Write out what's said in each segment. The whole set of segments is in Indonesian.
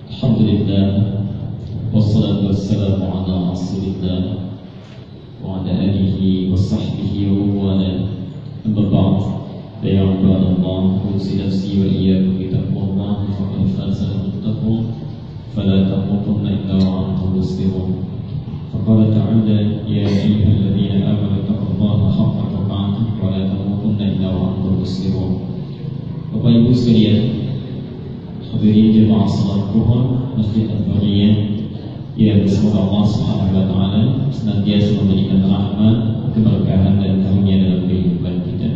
Alhamdulillah, wassalatu wassalamu ala rasulillah wa ala alihi wa sahbihi wa wala. Amma ba'd, ya ibadallah, usi nafsi wa iyyakum bi taqwallah faqad faza al-muttaqun fala tamutunna illa wa antum muslimun. Faqala ta'ala ya ayyuhalladzina amanu taqullaha haqqa tuqatih wa la tamutunna illa wa antum muslimun. Bapak Ibu sekalian, hadirin jemaah salat Zuhur Masjid Al-Bariyah, yang semoga Allah Subhanahu wa taala senantiasa memberikan rahmat, keberkahan dan karunia dalam kehidupan kita.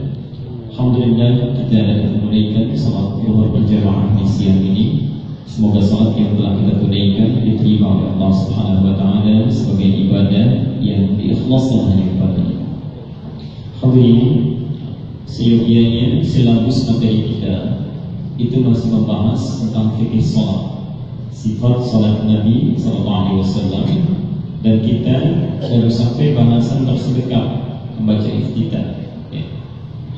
Alhamdulillah, kita dapat menunaikan salat Zuhur berjamaah di siang ini. Semoga salat yang telah kita tunaikan diterima oleh Allah Subhanahu wa taala sebagai ibadah yang diikhlaskan hanya kepada-Nya. Hadirin, seyogianya silabus materi kita itu masih membahas tentang fikih salat, sifat salat Nabi SAW, dan kita baru sampai bahasan bersedekah, membaca iftitah.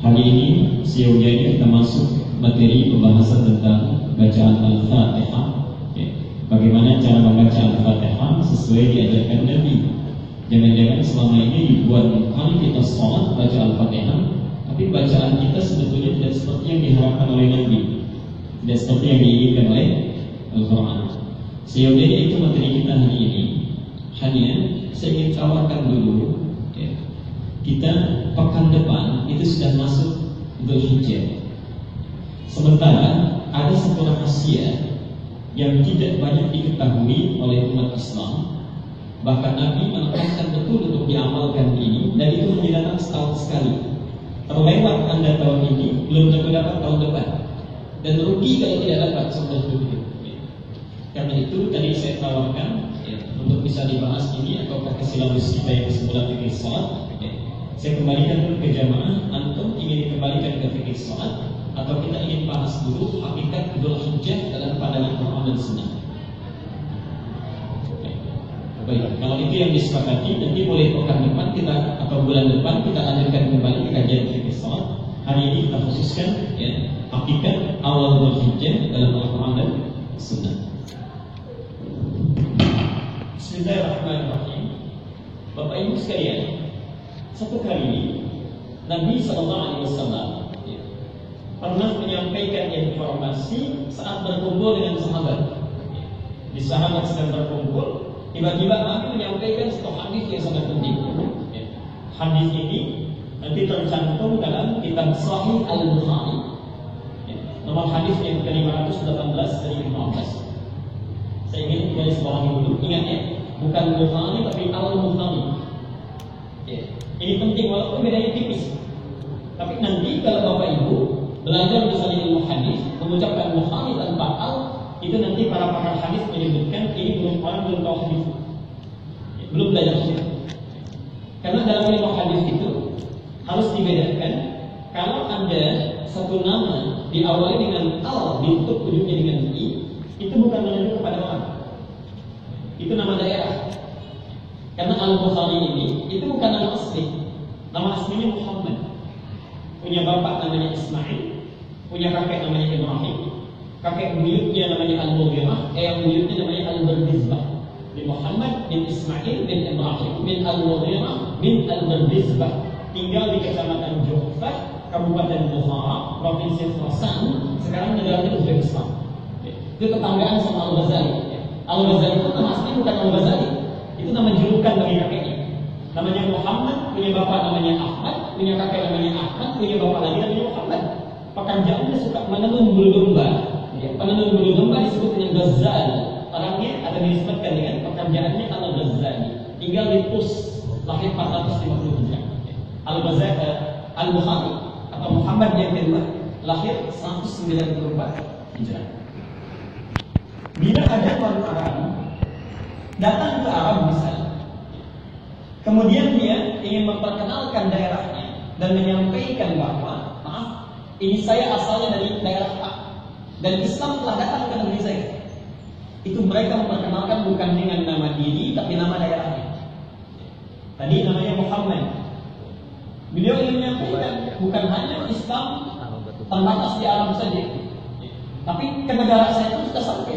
Hari ini seyogianya kita masuk materi pembahasan tentang bacaan Al-Fatihah. Bagaimana cara membaca Al-Fatihah sesuai diajarkan Nabi. Jangan-jangan selama ini dibuat kali kita salat baca Al-Fatihah, tapi bacaan kita sebetulnya tidak seperti yang diharapkan oleh Nabi, tidak seperti yang diinginkan oleh Al-Quran. Sehingga itu materi kita hari ini. Hanya saya ingin tawarkan dulu, kita pekan depan itu sudah masuk Dzulhijjah. Sementara ada satu rahasia yang tidak banyak diketahui oleh umat Islam. Bahkan Nabi menekankan betul untuk diamalkan ini, dan itu hanya datang setahun sekali. Terlewat Anda tahun ini, belum tentu dapat tahun depan, dan rugi kalau tidak dapat seumur hidup. Karena itu tadi saya tawarkan untuk bisa dibahas ini atau pakai silabus kita yang semula fikih salat. Saya kembalikan dulu ke jamaah. Antum ingin dikembalikan ke fikih salat atau kita ingin bahas dulu hakikat Dzulhijjah dalam pandangan Quran dan Sunnah? Baik, kalau itu yang disepakati, nanti boleh pekan depan kita atau bulan depan kita lanjutkan kembali ke kajian fikih salat. Hari ini kita khususkan hakikat awal Dzulhijjah dalam Al-Quran dan Sunnah. Bismillahirrahmanirrahim. Bapak Ibu sekalian, satu kali Nabi SAW pernah menyampaikan informasi saat berkumpul dengan sahabat. Di sahabat sedang berkumpul, tiba-tiba Nabi menyampaikan satu hadis yang sangat penting. Hadis ini nanti tercantum dalam kitab Sahih Al-Bukhari. Nomor hadis yang ke-518 dari Ibnu Abbas. Saya ingin garis bawahi dulu, ingat ya, bukan Bukhari tapi Al-Bukhari. Ini penting walaupun bedanya tipis. Tapi nanti kalau Bapak Ibu belajar misalnya ilmu hadis, mengucapkan Bukhari tanpa al, itu nanti para pakar hadis menyebutkan ini belum tahu hadis, belum belajar hadis. Karena dalam ilmu hadis itu harus dibedakan. Kalau ada satu nama diawali dengan al, ditutup ujungnya dengan i, itu bukan menunjuk kepada orang, itu nama daerah. Karena Al-Bukhari ini itu bukan nama asli. Nama aslinya Muhammad. Punya bapak namanya Ismail, punya kakek namanya Ibrahim, kakek buyutnya namanya Al-Mughirah, yang buyutnya namanya Al-Bardizbah. Bin Muhammad bin Ismail bin Ibrahim bin Al-Mughirah bin Al-Bardizbah. Tinggal di Kecamatan Juhfah, Kabupaten Bukhara, Provinsi Khorasan. Sekarang negaranya Uzbekistan. Itu tetanggaan sama Al-Ghazali. Al-Ghazali itu nama asli bukan Al-Ghazali. Itu nama julukan bagi kakeknya. Namanya Muhammad, punya bapak namanya Ahmad, punya kakek namanya Ahmad, punya bapak lagi namanya Muhammad. Pekerjaannya suka menenun bulu domba. Penenun bulu domba disebut dengan Ghazali. Orangnya ada disebutkan dengan pekerjaannya Al-Ghazali. Tinggal di Tus, lahir 450 Hijriah. Al-Ghazali, Al-Bukhari atau Muhammad yang kedua, lahir 194 Hijriah. Bila ada orang Arab datang ke Arab misalnya, kemudian dia ingin memperkenalkan daerahnya dan menyampaikan bahwa, maaf, ini saya asalnya dari daerah A dan Islam telah datang ke negeri saya. Itu mereka memperkenalkan bukan dengan nama diri tapi nama daerahnya. Tadi namanya Muhammad. Beliau ingin menyampaikan bukan hanya Islam terbatas di Arab saja, tapi ke negara saya itu sudah sampai.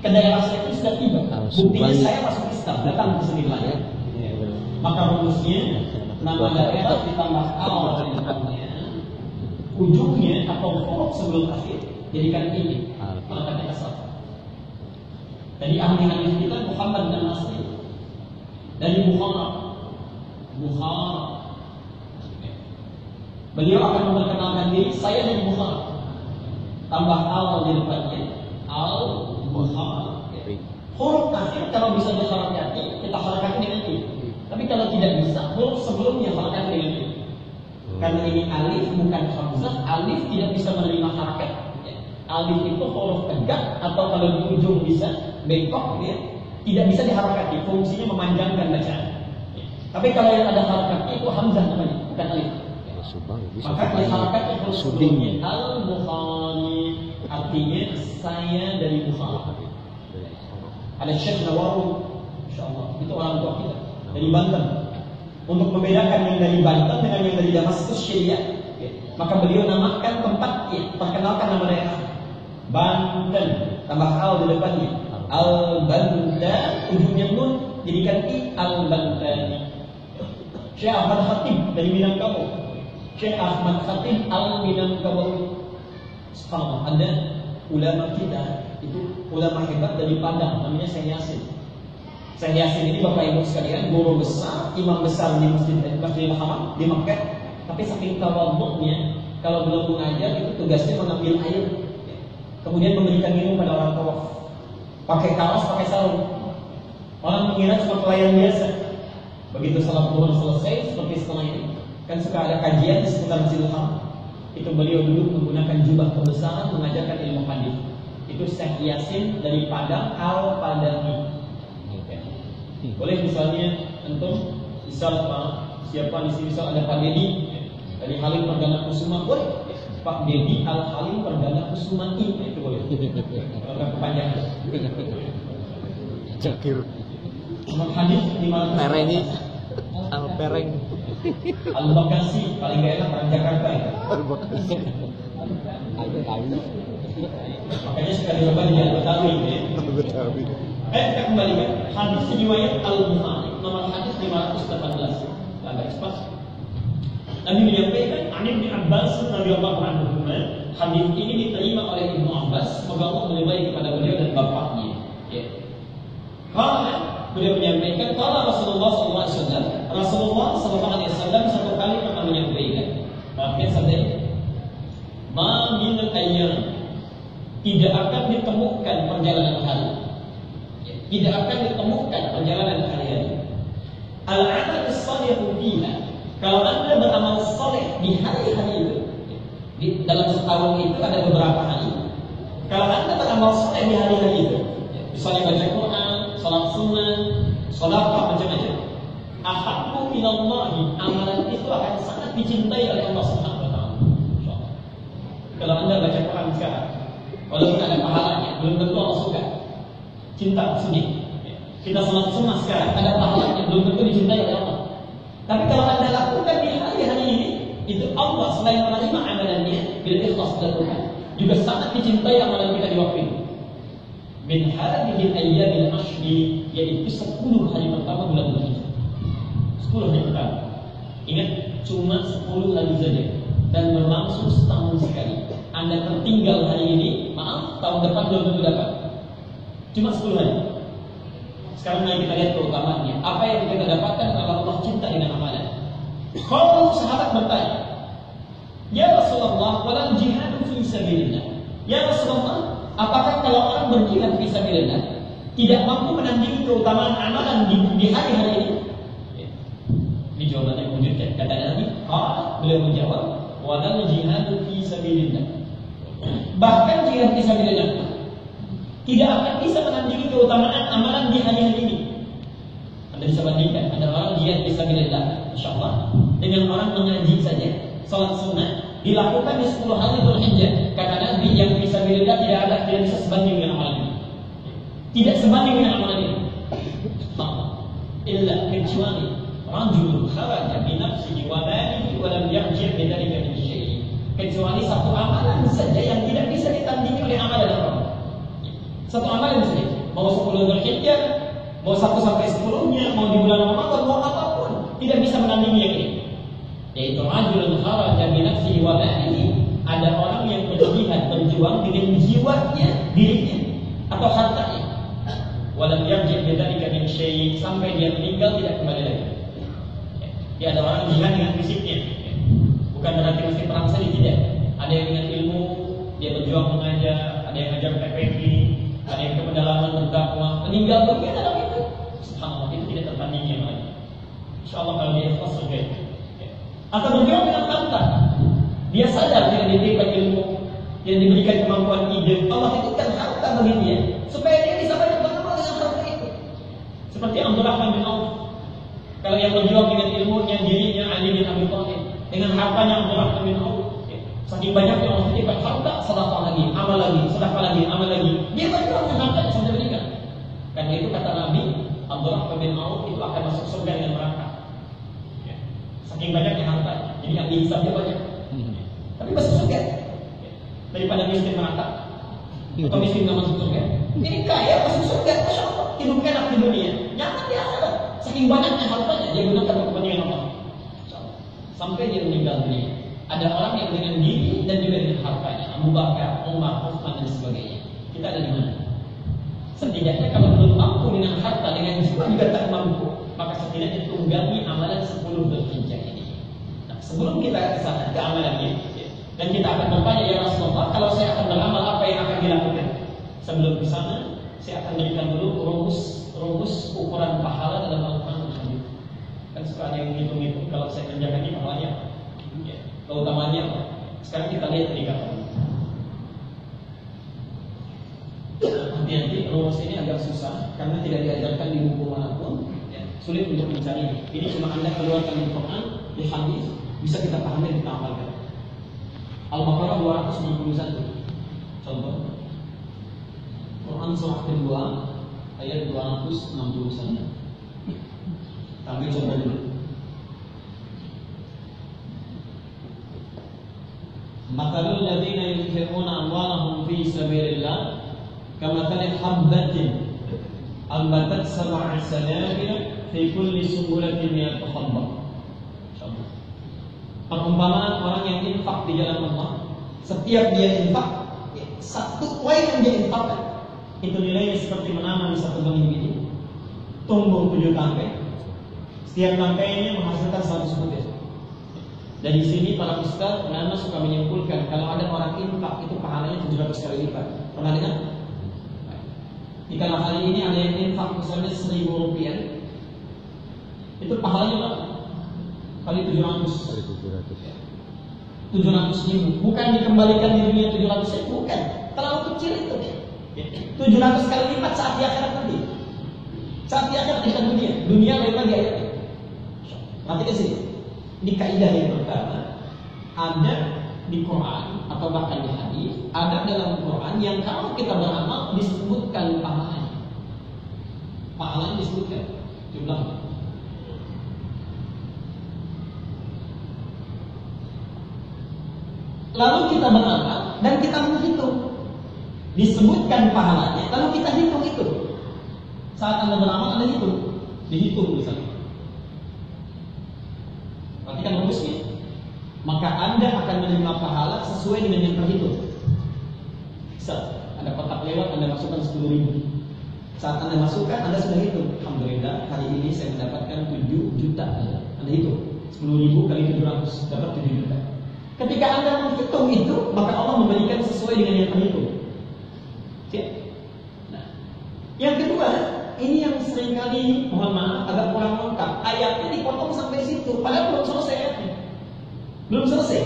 ke daerah saya itu sudah tiba. Buktinya saya masuk Islam, datang ke sini lagi. Maka rumusnya nama daerah ditambah al ujungnya atau huruf sebelum akhir jadikan ini meletakkan asal. Jadi ahli hadis kita Muhammad bin Nasir dari Bukhara. Beliau akan memperkenalkan diri, saya dari Bukhara. Tambah al di depannya, al-Bukhara. Huruf akhir kalau bisa diharakati, kita harakati dengan i. Tapi kalau tidak bisa, huruf sebelumnya harakati dengan i. Karena ini alif bukan hamzah, alif tidak bisa menerima harakat. Alif itu huruf tegak atau kalau di ujung bisa bengkok, ya, tidak bisa diharakati. Fungsinya memanjangkan bacaan. Tapi kalau yang ada harakat itu hamzah namanya, bukan alif. Maka diharakati huruf sebelumnya al-Bukhari, artinya saya dari Bukhara. Ada Syekh Nawawi, insyaallah itu orang tua kita dari Banten. Untuk membedakan yang dari Banten dengan yang dari Damaskus Syria, maka beliau namakan tempatnya, perkenalkan nama daerah Banten, tambah al di depannya, al-Banta, ujungnya nun jadikan i, al-Bantani. Syekh Ahmad Khatib dari Minangkabau, Syekh Ahmad Khatib al-Minangkabau. Subhanallah, ada ulama kita itu ulama hebat dari Padang, namanya Syekh Yasin. Syekh Yasin ini Bapak Ibu sekalian guru besar, imam besar di Masjidil Haram di Makkah. Tapi saking tawadhu'nya, kalau belum mengajar itu tugasnya mengambil air, kemudian memberikan minum pada orang tawaf. Pakai kaos, pakai sarung. Orang mengira cuma pelayan biasa. Begitu salat zuhur selesai, seperti setelah ini, kan suka ada kajian di sekitar Masjidil Haram. Itu beliau duduk menggunakan jubah kebesaran mengajarkan ilmu hadis. Itu Syekh Yasin dari Padang Al-Padani. Boleh misalnya untuk misal siapa di sini misal ada Pak Dedi dari Halim Perdana Kusuma, boleh Pak Dedi Al Halim Perdana Kusuma itu boleh. Kalau nggak kepanjangan. Cakir. Hadis di mana? Perengi. Al Pereng. Al Bakasi paling gak enak orang Jakarta ya. Al Bakasi. Makanya sekali coba di Betawi ya. Betawi. Kita kembalikan hadis riwayat Al-Bukhari nomor hadis 518. Agak cepat. Nabi menyampaikan Ani bin Abbas radhiyallahu anhu, hadis ini diterima oleh Ibnu Abbas, semoga Allah meridai kepada beliau dan bapaknya. Ya. Karena beliau menyampaikan kalau Rasulullah SAW, Rasulullah SAW satu kali pernah menyampaikan, maafkan sabdanya, ma min al-ayyam, tidak akan ditemukan perjalanan hari. Tidak akan ditemukan perjalanan kalian. Al-amal as-salihu fiha. Kalau Anda beramal saleh di hari-hari itu, dalam setahun itu ada beberapa hari. Kalau Anda beramal saleh di hari-hari itu, misalnya baca Quran, salat sunnah, sedekah macam-macam, ahabbu ilallahi, amalan itu akan sangat dicintai oleh Allah Subhanahu wa taala. Kalau Anda baca Quran sekarang, walaupun ada pahalanya, belum tentu Allah suka. Cinta sedih. Kita salat sunnah sekarang ada pahalanya, belum tentu dicintai oleh Allah. Tapi kalau Anda lakukan di hari-hari ini, itu Allah selain menerima amalannya bila ikhlas dilakukan, juga sangat dicintai amalan kita di waktu itu. Min hadhihi al-ayyamil ashri, yaitu 10 hari pertama bulan Dzulhijjah. 10 hari pertama. Ingat, cuma 10 hari saja dan berlangsung setahun sekali. Anda tertinggal hari ini, maaf, tahun depan belum tentu dapat. Cuma 10 hari. Sekarang mari kita lihat keutamaannya. Apa yang kita dapatkan kalau Allah cinta dengan amalan. Kalau sahabat bertanya, ya Rasulullah, walal jihad fi sabilillah. Ya Rasulullah, apakah kalau orang berjihad fi sabilillah tidak mampu menandingi keutamaan amalan di hari-hari ini? Ini jawabannya mewujudkan. Kata Nabi, beliau menjawab, walal jihad fi sabilillah. Bahkan jihad fi sabilillah tidak akan bisa menandingi keutamaan amalan di hari-hari ini. Anda bisa bandingkan, ada orang jihad fisabilillah, insyaallah, dengan orang mengaji saja, salat sunnah dilakukan di 10 hari Dzulhijjah. Kata Nabi, yang fisabilillah tidak bisa sebanding dengan amalan ini. Tidak sebanding dengan amalan ini. Illa kecuali rajul kharaja bi nafsihi wa malihi wa lam yarji' bi dzalika min syai'. Kecuali satu amalan saja yang tidak bisa ditandingi oleh amalan orang. Satu amalan saja. Mau 10 Dzulhijjah, mau 1 sampai 10-nya, mau di bulan Ramadan, mau apapun, tidak bisa menandingi yang ini. Yaitu rajulun kharaja bi nafsihi wa malihi, ada orang yang berjihad, berjuang dengan jiwanya, dirinya atau hartanya. Walam yarji' bidzalika min syai', sampai dia meninggal tidak kembali lagi. Dia ada orang jihad dengan fisiknya. Bukan berarti mesti perang saja, tidak. Ada yang dengan ilmu, dia berjuang mengajar, ada yang ngajar PPK, ada yang ke pedalaman berdakwah, meninggal dunia dalam itu. Subhanallah, itu tidak tertandingi yang lain. Insyaallah kalau dia ikhlas surga. Atau berjuang dengan harta. Dia sadar tidak diberikan ilmu, yang diberikan kemampuan ide. Allah titipkan harta bagi dia supaya dia bisa banyak beramal dengan harta itu. Seperti Abdurrahman bin Auf. Kalau yang berjuang dengan ilmunya, dirinya Ali bin Abi Thalib, dengan hartanya Abdurrahman bin Auf. Saking banyaknya Allah titipkan harta, sedekah lagi, amal lagi, sedekah lagi, amal lagi. Dia berjuang dengan harta sampai meninggal. Karena itu kata Nabi, Abdurrahman bin Auf itu akan masuk surga dengan neraka. Saking banyaknya harta, jadi yang dihisabnya banyak. Tapi masuk surga daripada miskin neraka atau miskin nggak masuk surga. Ini kaya masuk surga, masya Allah, hidup enak di dunia, nyaman di akhirat. Saking banyaknya hartanya dia gunakan untuk kepentingan Allah. Sampai dia meninggal dunia. Ada orang yang dengan diri dan juga dengan hartanya, Abu Bakar, Umar, Utsman dan sebagainya. Kita ada di mana? Setidaknya kalau belum mampu dengan harta, dengan jiwa juga tak mampu, maka setidaknya tunggangi amalan 10 Dzulhijjah ini. Nah, sebelum kita ke sana, ke amalannya, dan kita akan bertanya, ya Rasulullah, kalau saya akan beramal apa yang akan dilakukan? Sebelum ke sana, saya akan berikan dulu rumus ukuran pahala dalam Al-Quran dan Hadis. Kan suka ada yang hitung-hitung kalau saya kerjakan ini pahalanya apa? Ya, keutamanya apa? Sekarang kita lihat indikator. Hati-hati, rumus ini agak susah karena tidak diajarkan di buku manapun. Ya, sulit untuk mencari. Ini cuma Anda keluarkan di Quran, di hadis, bisa kita pahami dan kita amalkan. Al-Baqarah 291. Contoh. Quran surah kedua ayat 261. Kami coba dulu. Mathalul ladzina yunfiquna amwalahum fi sabilillah kamathali habbatin ambatat sab'a sanabila fi kulli sunbulatin mi'atu habbah. Perumpamaan orang yang infak di jalan Allah, setiap dia infak, satu poin yang dia infakkan itu nilainya seperti menanam di satu benih biji, tumbuh 7 tangkai, setiap tangkainya menghasilkan 100 butir. Dari sini para ustaz ulama suka menyimpulkan kalau ada orang infak itu pahalanya 700 kali lipat. Pernah dengar? Jika kali ini ada yang infak misalnya 1.000 rupiah, itu pahalanya berapa? Kali 700 ribu. Bukan dikembalikan di dunia 700 ribu, bukan. Terlalu kecil itu. 700 kali lipat saat di akhirat nanti. Saat di akhirat di dunia. Dunia lain lagi ayatnya. Nanti ke sini. Ini kaidah yang pertama. Ada di Quran atau bahkan di hadis, ada dalam Quran yang kalau kita beramal disebutkan pahalanya. Pahalanya disebutkan jumlahnya. Lalu kita beramal dan kita menghitung, disebutkan pahalanya, lalu kita hitung itu. Saat Anda beramal, Anda hitung, dihitung misalnya. Perhatikan rumusnya. Maka Anda akan menerima pahala sesuai dengan yang terhitung. Misal, ada kotak lewat, Anda masukkan 10.000. Saat Anda masukkan, Anda sudah hitung. Alhamdulillah, hari ini saya mendapatkan 7 juta. Anda hitung, 10.000 kali 700, dapat 7 juta. Ketika Anda menghitung itu, maka Allah memberikan sesuai dengan yang terhitung. Nah, yang kedua, ini yang seringkali, mohon maaf, agak kurang lengkap. Ayatnya dipotong sampai situ, padahal belum selesai ayatnya. Belum selesai.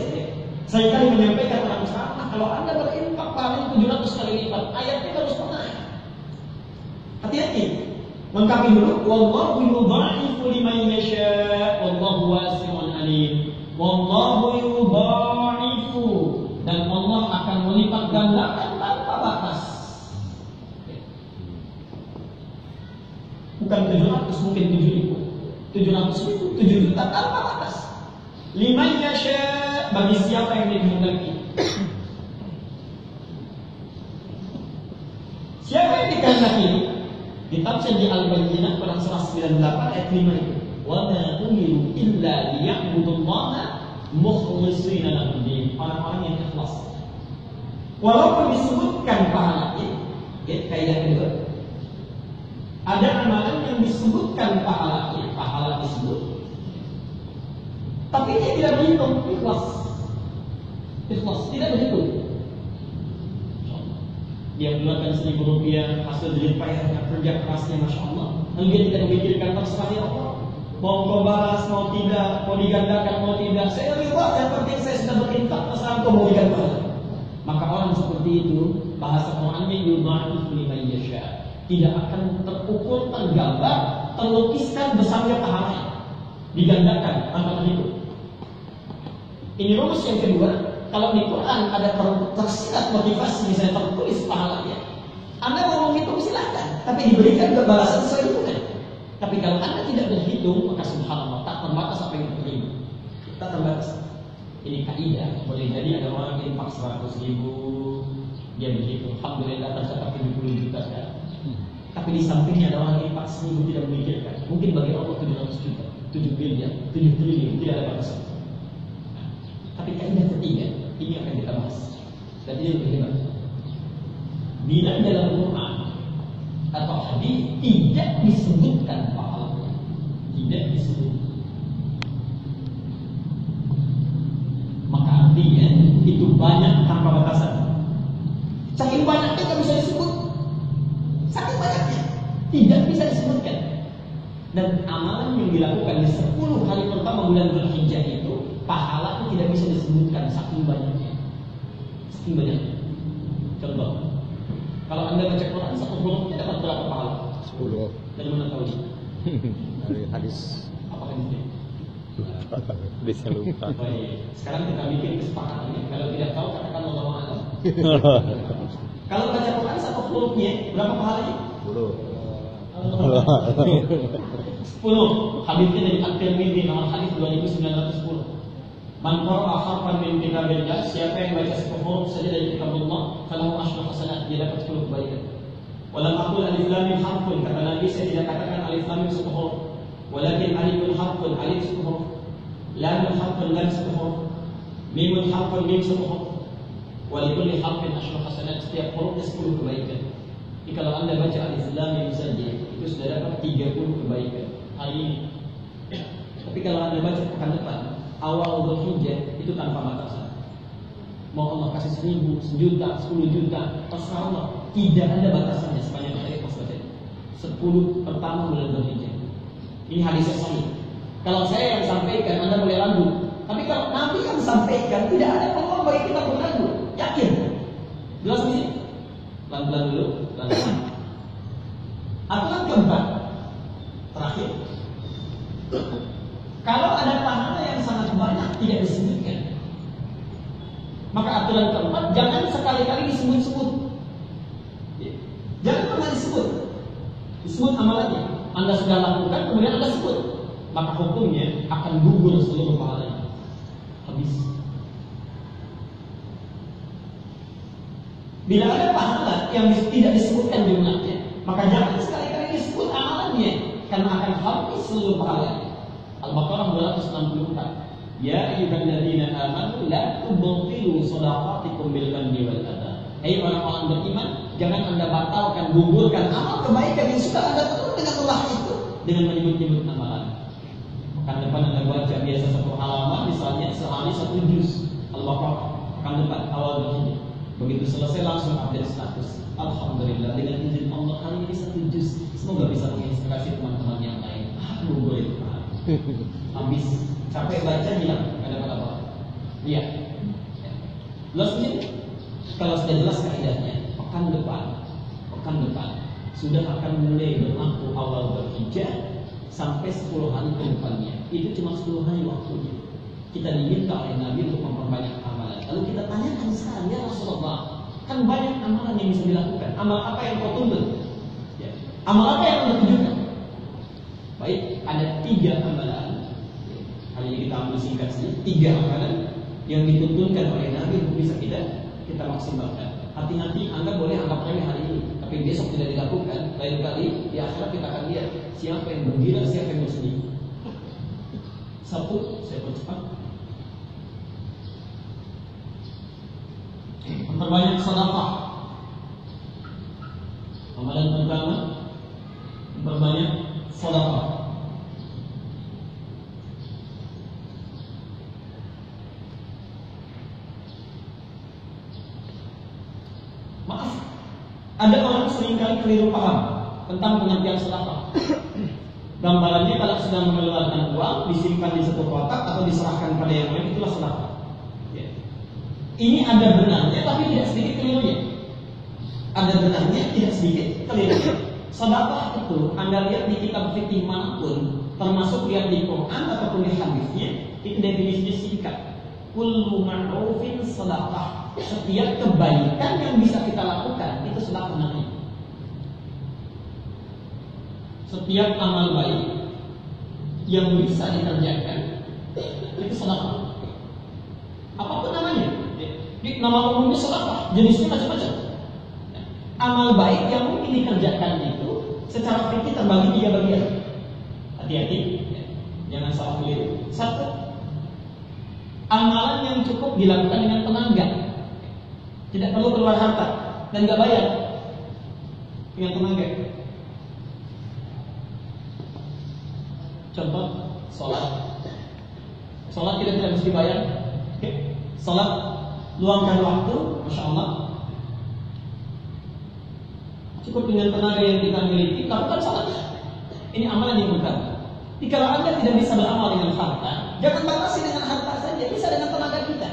Seringkali menyampaikan orang salah, kalau Anda berinfak paling 700 kali lipat, ayatnya baru setengah. Hati-hati. Lengkapi dulu. Wallahu yudha'ifu liman yasha', wallahu wasi'un alim. Wallahu yudha'ifu, dan Allah akan melipat gandakan tanpa batas. Bukan 700, mungkin 7.000, 700.000, 7 juta tanpa batas. Liman yasha', bagi siapa yang dikehendaki. Siapa yang dikehendaki? Ditafsir di Al-Bayyinah Quran surah 98 ayat 5 itu. Wa ma umiru illa liya'budullaha mukhlishina lahu-d-din. Orang-orang yang ikhlas. Walaupun disebutkan pahalanya, ya, kaidah kedua. Ada amalan yang disebutkan pahalanya, pahala disebut. Tapi dia tidak berhitung ikhlas. Ikhlas tidak berhitung. Dia mengeluarkan Rp1.000 hasil jerih payahnya, kerja kerasnya, Masya Allah. Lalu dia tidak memikirkan terserah ya Allah, mau kau balas, mau tidak, mau digandakan, mau tidak, saya riba, yang penting saya sudah berinfak, terserah kau mau digandakan. Maka orang seperti itu, bahasa Qurannya yudha'if liman yasha, tidak akan terukur, tergambar, terlukiskan besarnya pahalanya, digandakan tanpa terhitung. Ini rumus yang kedua. Kalau di Quran ada tersirat motivasi, misalnya tertulis pahalanya, Anda mau menghitung silakan, tapi diberikan juga balasan sesuai hitungan. Tapi kalau Anda tidak berhitung, maka subhanallah, tak terbatas apa yang diterima. Tak terbatas. Ini kaidah. Boleh jadi ada orang yang infak 100.000, dia berhitung, alhamdulillah tercatat 70 juta sekarang. Tapi di sampingnya ada orang yang infak 1.000 tidak memikirkan. Mungkin bagi Allah 700 juta, 7 miliar, 7 triliun, tidak ada batasan. Tapi kaidah ketiga, ini akan kita bahas. Dan ini lebih hebat. Bila dalam Quran atau hadis tidak disebutkan pahalanya, tidak disebut, maka artinya itu banyak tanpa batasan. Saking banyaknya tidak bisa disebut. Saking banyaknya tidak bisa disebutkan. Dan amalan yang dilakukan di 10 hari pertama bulan Dzulhijjah itu pahalanya tidak bisa disebutkan saking banyaknya. Saking banyaknya. Contoh, kalau Anda baca Quran satu hurufnya dapat berapa pahala? 10. Dari mana tahu? Dari hadis. Apa hadisnya? Hadisnya lupa. Baik. Sekarang kita bikin kesepakatan ini. Kalau tidak tahu katakan wallahu a'lam. Kalau baca Quran satu hurufnya berapa pahalanya? 10. 10. Hadisnya dari At-Tirmidzi nomor hadis 2910. Man qara'a harfan min kitabillah, siapa yang baca satu huruf saja dari kitabullah, falahu asyru hasanat, dia dapat 10 kebaikan. Walam aqul alif lam mim harfun, kata Nabi saya tidak katakan alif lam mim satu huruf, walakin alifun harfun, alif satu huruf, lam harfun, lam satu huruf, mimun harfun, mim satu huruf. Wa likulli harfin asyru hasanat, setiap hurufnya 10 kebaikan. Jadi kalau Anda baca alif lam mim saja, itu sudah dapat 30 kebaikan hari ini. Tapi kalau Anda baca pekan depan, awal Dzulhijjah, itu tanpa batasan. Mau Allah kasih 1.000, 1.000.000, 10 juta, terserah Allah. Tidak ada batasannya sepanjang kita ikhlas baca. 10 pertama bulan Dzulhijjah. Ini hadisnya sahih. Kalau saya yang sampaikan, Anda boleh ragu. Tapi kalau Nabi yang sampaikan, tidak ada peluang bagi kita ragu. Yakin? Jelas ini? Pelan-pelan dulu, pelan-pelan. Aturan keempat, terakhir. Kalau ada pahala yang sangat banyak tidak disebutkan, maka aturan keempat, jangan sekali-kali disebut-sebut. Jangan pernah disebut. Disebut amalannya. Anda sudah lakukan, kemudian Anda sebut, maka hukumnya akan gugur seluruh pahalanya. Habis. Bila ada pahala yang tidak disebutkan jumlahnya, maka jangan sekali-kali disebut amalannya, karena akan habis seluruh pahalanya. Al-Baqarah 264. Ya ayyuhalladzina amanu la tubtilu shadaqatikum bil manni wal adha. Hai orang-orang beriman, jangan Anda batalkan, gugurkan amal kebaikan yang sudah Anda tentu dengan Allah itu dengan menyebut-nyebut amalan. Pekan depan Anda baca biasa satu halaman, misalnya sehari 1 juz Al-Baqarah. Pekan depan awal Dzulhijjah. Begitu selesai langsung update status. Alhamdulillah dengan izin Allah hari ini 1 juz. Semoga bisa menginspirasi teman-teman yang lain. Gugur itu. Habis capek baca hilang, ada apa-apa. Iya. Jelas ini? Kalau sudah jelas kaidahnya, pekan depan sudah akan mulai berlaku awal Dzulhijjah sampai 10 hari ke depannya. Itu cuma 10 hari waktunya. Kita diminta oleh Nabi untuk memperbanyak amalan. Lalu kita tanyakan sekarang, ya Rasulullah, kan banyak amalan yang bisa dilakukan. Amal apa yang kau tuntut? Ya. Amal apa yang Anda tunjukkan? Baik, ada 3 amalan. Hari ini kita ambil singkat saja. 3 amalan yang dituntunkan oleh Nabi untuk bisa kita maksimalkan. Hati-hati, Anda boleh anggap remeh hari ini, tapi besok tidak dilakukan, lain Lain kali di akhirat kita akan lihat siapa yang bergila, siapa yang bersedih. Satu, saya percepat. Memperbanyak sedekah. Amalan pertama, memperbanyak sedekah. Maaf, ada orang seringkali keliru paham tentang pengertian sedekah. Gambarannya kalau sedang mengeluarkan uang, disimpan di satu kotak atau diserahkan pada yang lain, itulah sedekah. Ya. Ini ada benarnya, tapi tidak sedikit kelirunya. Ada benarnya, tidak sedikit kelirunya. Sedekah itu, Anda lihat di kitab fikih manapun, termasuk lihat di Quran ataupun di hadisnya, itu definisinya singkat. Kullu ma'rufin sedekah. Setiap kebaikan yang bisa kita lakukan itu sedekah namanya. Setiap amal baik yang bisa dikerjakan itu sedekah. Apapun namanya. Nama umumnya sedekah, jenisnya macam-macam. Amal baik yang mungkin dikerjakan itu secara fikih terbagi 3 bagian. Hati-hati, jangan salah keliru. 1, amalan yang cukup dilakukan dengan tenaga. Tidak perlu keluar harta dan nggak bayar dengan tenaga. Contoh, sholat kita tidak mesti bayar. Sholat, luangkan waktu, masya Allah. Cukup dengan tenaga yang kita miliki, lakukan sholat. Ini amalan yang utama. Jika Anda tidak bisa beramal dengan harta, jangan batasi dengan harta saja, bisa dengan tenaga kita.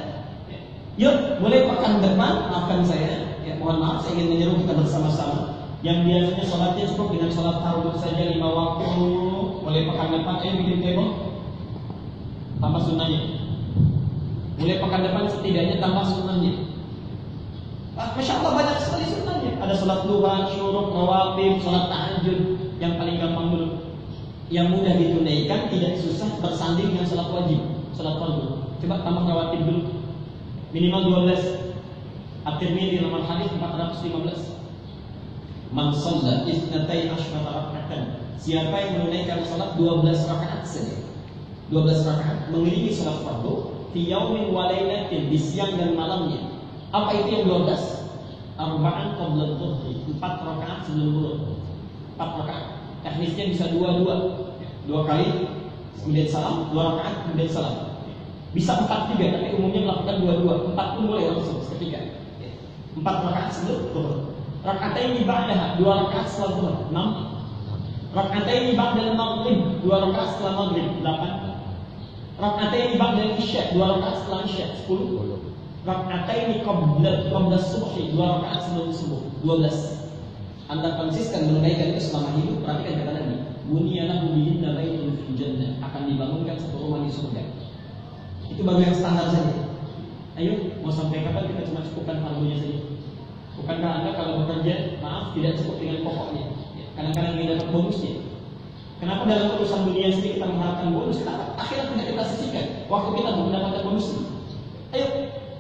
Yuk, mulai pekan depan, maafkan saya, ya mohon maaf, saya ingin menyeru kita bersama-sama. Yang biasanya sholatnya cukup dengan sholat tarawih saja 5 waktu, mulai pekan depan, ayo bikin table, tambah sunnahnya. Mulai pekan depan setidaknya tambah sunnahnya. Masya Allah banyak sekali sunnahnya. Ada sholat duha, syuruk, nawafil, sholat tahajud, yang paling gampang dulu. Yang mudah ditunaikan, tidak susah bersanding dengan sholat wajib, sholat fardu. Coba tambah rawatib dulu. Minimal 12. At-Tirmidzi nomor hadis 415. Man shalla isnatai asyrata raka'atan. Siapa yang menunaikan salat 12 rakaat saja. 12 rakaat mengiringi salat fardu fi yaumin wa lailatin, di siang dan malamnya. Apa itu yang 12? Arba'an qabla adh-dhuhri, 4 rakaat sebelum zuhur. 4 rakaat. Teknisnya bisa 2 kali kemudian salam, 2 rakaat kemudian salam. Bisa 4 juga, tapi umumnya melakukan 2-2. 4 pun boleh langsung seketika. 4 rakaat sebelum zuhur. Raka'ataini ba'daha, 2 rakaat setelah zuhur, 6. Raka'ataini ba'dal maghrib, 2 rakaat setelah maghrib, 8. Raka'ataini ba'dal isya, 2 rakaat setelah isya, 10. Raka'ataini qabla subhi, 2 rakaat sebelum subuh, 12. Anda konsisten menunaikan itu selama hidup, perhatikan kata Nabi, buniyana bihinna baitun fil jannah, akan dibangunkan satu rumah di surga. Itu baru yang standar saja. Ayo, mau sampai kapan kita cuma cukupkan fardunya saja? Bukankah Anda kalau bekerja, maaf, tidak cukup dengan pokoknya? Kadang-kadang ingin dapat bonusnya. Kenapa dalam urusan dunia sendiri kita mengharapkan bonus? Kenapa akhirnya tidak kita sisihkan waktu kita untuk mendapatkan bonusnya? Ayo,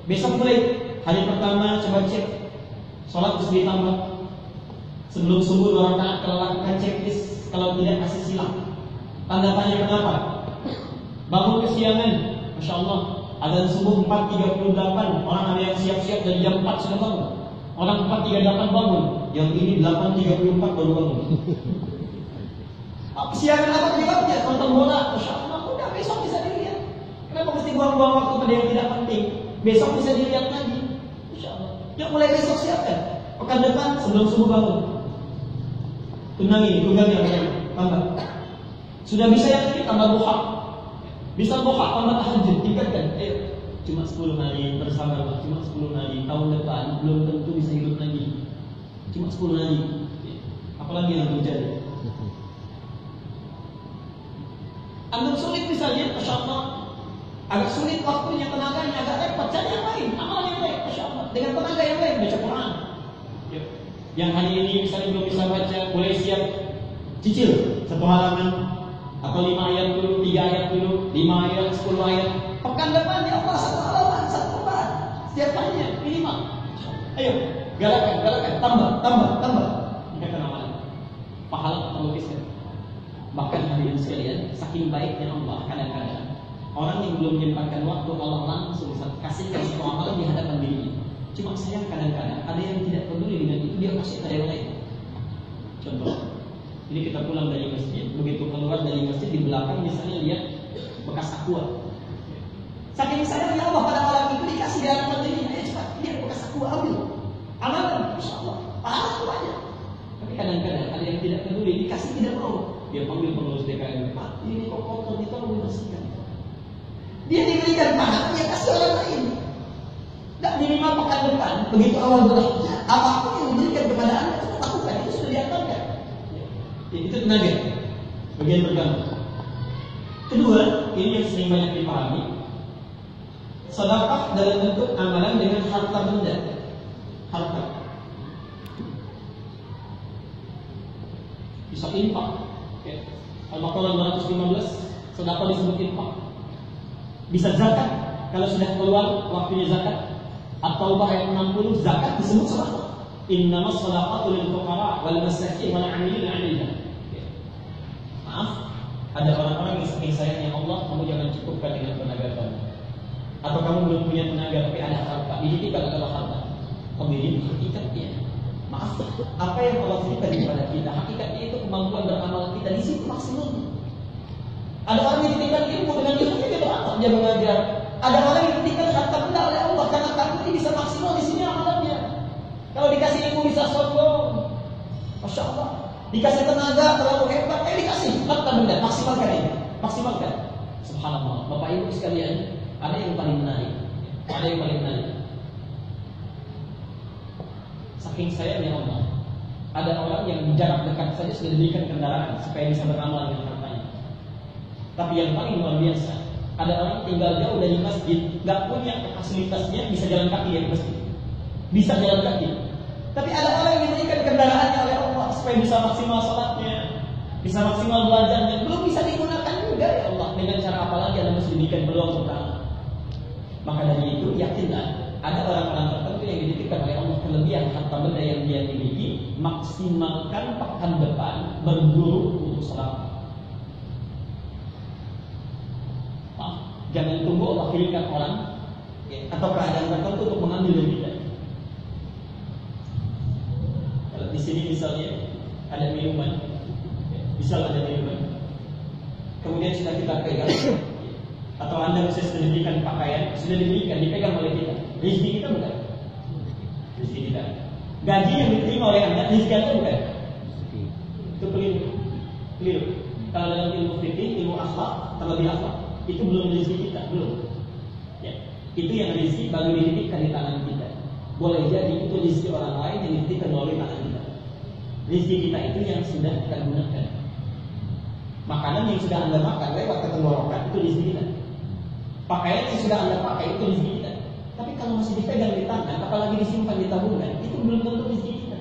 besok mulai hari pertama coba cek sholat terus ditambah. Sebelum subuh 2 rakaat, kalau lakukan checklist, kalau tidak kasih silang. Tanda tanya kenapa? Bangun kesiangan. Masya Allah, azan subuh 4.38, orang ada yang siap-siap dari jam 4 sudah bangun. Orang 4.38 bangun, yang ini 8.34 baru bangun. Siangan apa jawabnya? Tonton bola, Masya Allah, udah besok bisa dilihat. Kenapa mesti buang-buang waktu pada yang tidak penting? Besok bisa dilihat lagi. Masya Allah. Yuk mulai besok siapkan. Pekan depan sebelum subuh bangun. Tunangi, tunggang yang lain, tambah. Sudah bisa yang ini tambah duha. Bisa duha tambah tahajud, tingkatkan. Ayo, cuma 10 hari bersabarlah, cuma 10 hari. Tahun depan belum tentu bisa hidup lagi. Cuma 10 hari. Apalagi yang terjadi? Antum sulit misalnya, Masya Allah, agak sulit waktunya, tenaganya agak repot. Cari yang lain, amalan yang lain, Masya Allah. Dengan tenaga yang lain, baca Quran. Yang hari ini misalnya belum bisa baca, boleh siap cicil 1 halaman atau 5 ayat dulu, 3 ayat dulu, 5 ayat, 10 ayat. Pekan depan ya Allah 1 halaman, 1 lembar setiap harinya minimal. Ayo, galakan, tambah. Ini kata amalan. sekalian, saking baiknya Allah, kadang-kadang orang yang belum menyempatkan waktu Allah langsung kasihkan satu amalan di hadapan dirinya. Cuma sayang kadang-kadang ada yang tidak peduli dengan itu, dia kasih pada yang lain. Contoh, ini kita pulang dari masjid, begitu keluar dari masjid di belakang misalnya lihat bekas aqua. Saking sayangnya Allah pada malam itu dikasih di hadapan dirinya, ayo cepat lihat bekas aqua, ambil amalan, insya Allah pahala itu aja. Tapi kadang-kadang ada yang tidak peduli, dikasih tidak mau. Dia panggil pengurus DKM, Pak, ini kok kotor, ditolong dibersihkan. Dia diberikan pahala, dia kasih orang lain. Dan di 5 pekan depan, begitu awal bekerja, apapun yang diberikan kepada Anda tetap lakukan, itu sudah diamalkan. Itu tenaga, bagian pertama. Kedua, ini yang sering banyak dipahami, sedekah dalam bentuk amalan dengan harta benda, harta. Bisa infak. Al-Baqarah 215, sedekah disebut infak. Bisa zakat, kalau sudah keluar waktunya zakat. At-Taubah ayat 60, zakat disebut sedekah. Innamas shadaqatu lil fuqara wal masakin wal 'amilin 'alaiha. Maaf, ada orang-orang yang saking sayangnya Allah, kamu jangan cukupkan dengan tenaga kamu. Atau kamu belum punya tenaga tapi ada harta, dititipkan adalah harta. Pemilik hakikatnya. Maaf, apa yang Allah berikan kepada kita, hakikatnya itu kemampuan beramal kita di situ maksimum. Ada orang yang dititipkan ilmu, dengan ilmunya dia berakal, dia mengajar. Ada orang yang dititipkan harta benda oleh Allah karena takutnya bisa maksimal di sini amalannya. Kalau dikasih ilmu bisa sombong, masya Allah. Dikasih tenaga terlalu hebat, dikasih harta benda, maksimalkan ini, maksimalkan. Subhanallah, Bapak Ibu sekalian, ada yang paling menarik, ada yang paling menarik. Saking sayangnya Allah, ada orang yang jarak dekat saja sudah diberikan kendaraan supaya bisa beramal dengan hartanya. Tapi yang paling luar biasa, ada orang tinggal jauh dari masjid, nggak punya fasilitasnya, bisa jalan kaki dari masjid, bisa jalan kaki. Tapi ada orang yang diberikan kendaraannya oleh Allah supaya bisa maksimal salatnya, bisa maksimal belajarnya, belum bisa digunakan juga ya Allah. Dengan cara apa lagi Anda mesti diberikan peluang pertama? Maka dari itu yakinlah, ada orang-orang tertentu yang dititipkan oleh Allah kelebihan harta benda yang dia miliki, maksimalkan pekan depan berburu untuk sedekah. Jangan tunggu Allah kirimkan orang atau keadaan tertentu untuk mengambil dari kita. Kalau di sini misalnya ada minuman, ada minuman, kemudian sudah kita pegang, atau Anda misalnya sudah diberikan pakaian, sudah diberikan, dipegang oleh kita. Rezeki kita bukan? Rezeki kita. Gaji yang diterima oleh Anda, rezeki Anda bukan? Itu keliru. Kalau dalam ilmu fikih, ilmu akhlak, terlebih akhlak, itu belum rezeki kita, belum. Ya. Itu yang rezeki baru dititipkan di tangan kita. Boleh jadi itu rezeki orang lain yang dititipkan melalui tangan kita. Rezeki kita itu yang sudah kita gunakan. Makanan yang sudah Anda makan lewat ke tenggorokan itu rezeki kita. Pakaian yang sudah Anda pakai itu rezeki kita. Tapi kalau masih dipegang di tangan, apalagi disimpan di tabungan, itu belum tentu rezeki kita.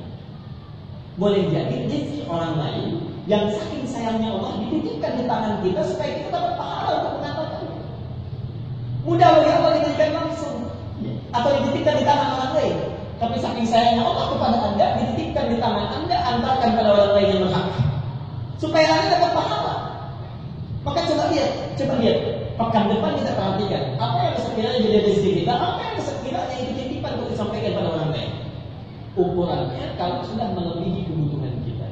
Boleh jadi rezeki orang lain yang saking sayangnya Allah dititipkan di tangan kita supaya kita dapat pahala untuk mengamalkannya. Mudah bagi Allah dititipkan langsung, atau dititipkan di tangan orang lain. Tapi saking sayangnya Allah kepada Anda, dititipkan di tangan Anda, antarkan pada orang lain yang berhak, supaya Anda dapat pahala. Maka coba lihat, pekan depan kita perhatikan apa yang sekiranya jadi rezeki kita, apa yang sekiranya itu titipan untuk disampaikan pada orang lain. Ukurannya kalau sudah melebihi kebutuhan kita.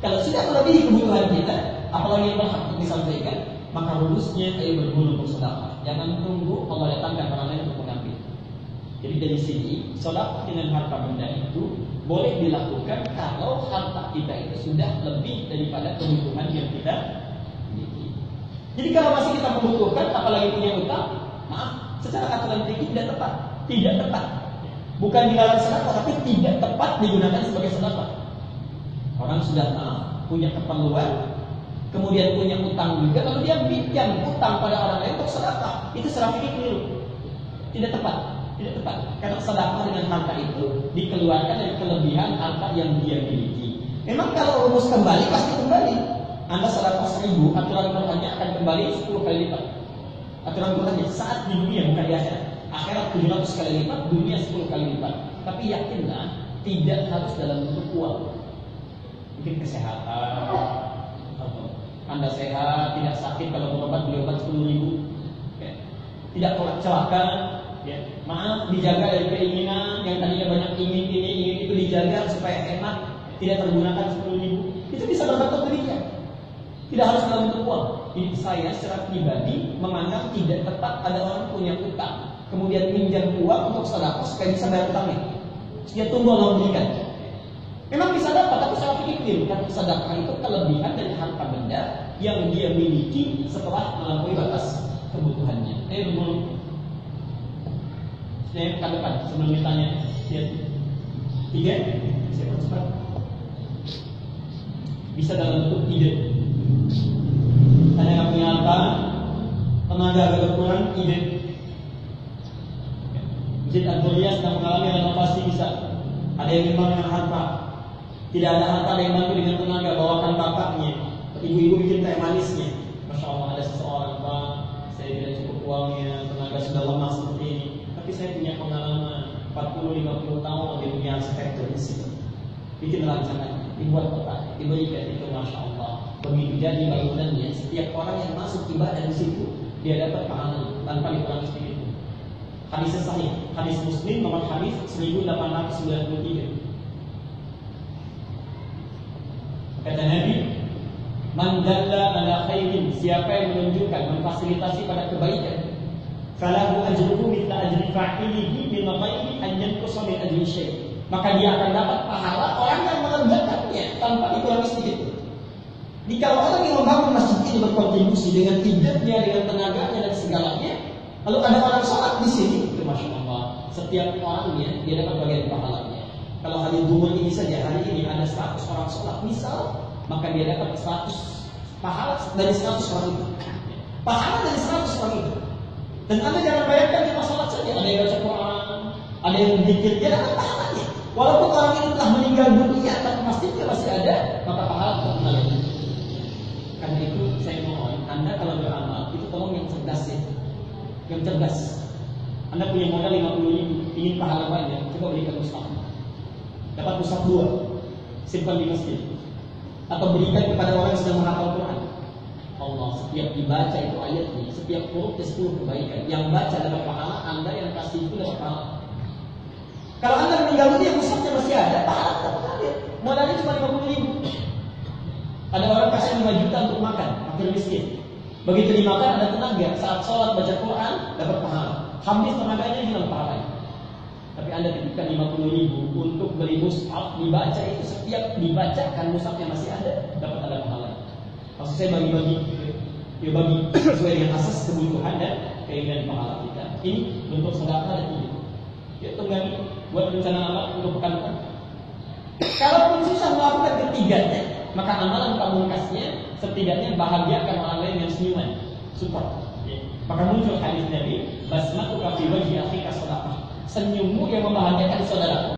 Kalau sudah melebihi kebutuhan kita, apalagi yang berhak untuk disampaikan, maka rumusnya ayo berburu untuk sedekah. Jangan tunggu Allah datangkan orang lain untuk mengambil. Jadi dari sini, sedekah dengan harta benda itu boleh dilakukan kalau harta kita itu sudah lebih daripada kebutuhan yang kita miliki. Jadi kalau masih kita membutuhkan, apalagi punya utang, maaf, secara aturan fikih tidak tepat. Tidak tepat. Bukan dilarang sedekah, tapi tidak tepat digunakan sebagai sedekah. Orang sudah punya keperluan, kemudian punya utang juga, lalu dia pinjam utang pada orang lain untuk sedekah. Itu secara fikih keliru. Tidak tepat. Tidak tepat. Karena sedekah dengan harta itu dikeluarkan dari kelebihan harta yang dia miliki. Memang kalau rumus kembali pasti kembali. Anda sedekah 1000, aturan Qurannya akan kembali 10 kali lipat. Aturan Qurannya saat di dunia bukan di akhirat. Akhirat 700 kali lipat, dunia 10 kali lipat. Tapi yakinlah tidak harus dalam bentuk uang. Mungkin kesehatan, atau Anda sehat, tidak sakit, kalau berobat beli obat 10.000, ya. Tidak celaka, ya. Maaf, dijaga dari keinginan yang tadinya banyak ingin ini, ingin itu, dijaga supaya hemat, tidak tergunakan 10.000. Itu bisa berbentuk demikian. Tidak harus dalam bentuk uang. Jadi saya secara pribadi memandang tidak tepat ada orang punya utang, kemudian minjam uang untuk sedekah supaya bisa bayar utangnya. Dia tunggu Allah memberikan. Memang bisa dapat, tapi saya pikir kan sedekah itu kelebihan dari harta benda yang dia miliki setelah melampaui batas kebutuhannya. Dulu. Saya ke depan sebelum ditanya. Lihat. 3. Saya percepat. Bisa dalam bentuk ide. Saya nggak punya harta, tenaga agak berkurang, ide. Masjid Al-Quriyah sedang mengalami renovasi, bisa. Ada yang memang dengan harta, tidak ada harta, ada yang bantu dengan tenaga, bawakan bapaknya, ibu-ibu bikin teh manisnya. Masya Allah, ada seseorang, Pak, saya tidak cukup uangnya, tenaga sudah lemah seperti ini, tapi saya punya pengalaman 40-50 tahun di dunia arsitektur di situ. Bikin rancangan, dibuat kota, diberikan itu, Masya Allah. Begitu jadi bangunannya, setiap orang yang masuk ibadah di situ, dia dapat pahala tanpa dikurangi sedikit. Hadis sahih, hadis Muslim nomor hadis 1893. Kata Nabi, man dalla ala khairin, siapa yang menunjukkan, memfasilitasi pada kebaikan, falahu ajruhu mithla ajri fa'ilihi min ghairi an yanqusa min ajri syai'. Maka dia akan dapat pahala orang yang mengerjakannya tanpa dikurangi sedikit. Jika orang yang membangun masjid ini berkontribusi dengan hidupnya, dengan tenaganya dan segalanya, lalu ada orang sholat di sini, itu Masya Allah, setiap orangnya dia dapat bagian pahalanya. Kalau hari duhur ini saja, hari ini ada 100 orang sholat misal, maka dia dapat 100 pahala dari 100 orang itu. Pahala dari 100 orang itu. Dan Anda jangan bayangkan cuma sholat saja, ada yang baca Quran, ada yang berzikir, dia dapat pahalanya. Walaupun orang itu telah meninggal dunia, tapi pasti dia masih ada, maka pahala tetap mengalir. Karena itu saya mohon, Anda kalau beramal itu tolong yang cerdas ya, yang cerdas. Anda punya modal 50.000, ingin pahala banyak, coba berikan mushaf. Dapat mushaf 2, simpan di masjid, atau berikan kepada orang yang sedang menghafal Quran. Allah, setiap dibaca itu ayatnya, setiap hurufnya 10 kebaikan. Yang baca dapat pahala, Anda yang kasih itu dapat pahala. Kalau Anda meninggal dunia, mushafnya masih ada, pahala tetap mengalir. Modalnya cuma 50.000. Ada orang kasih 5 juta untuk makan, fakir miskin. Begitu dimakan ada tenaga, saat sholat baca Quran dapat pahala. Habis tenaganya hilang pahalanya. Tapi Anda titipkan 50.000 untuk beli mushaf, dibaca itu setiap dibacakan mushafnya masih ada, dapat ada pahalanya. Maksud saya bagi-bagi, ya bagi sesuai dengan asas kebutuhan dan keinginan pahala kita. Ini bentuk sedekah dan ini. Ya tunggangi buat rencana amal untuk pekan depan. Kalaupun susah melakukan ketiganya, maka amalan pamungkasnya setidaknya bahagiakan orang lain yang senyuman, support. Ya. Maka muncul hadis Nabi, basmatuka fi wajhi akhika sadaqah. Senyummu yang membahagiakan saudaramu.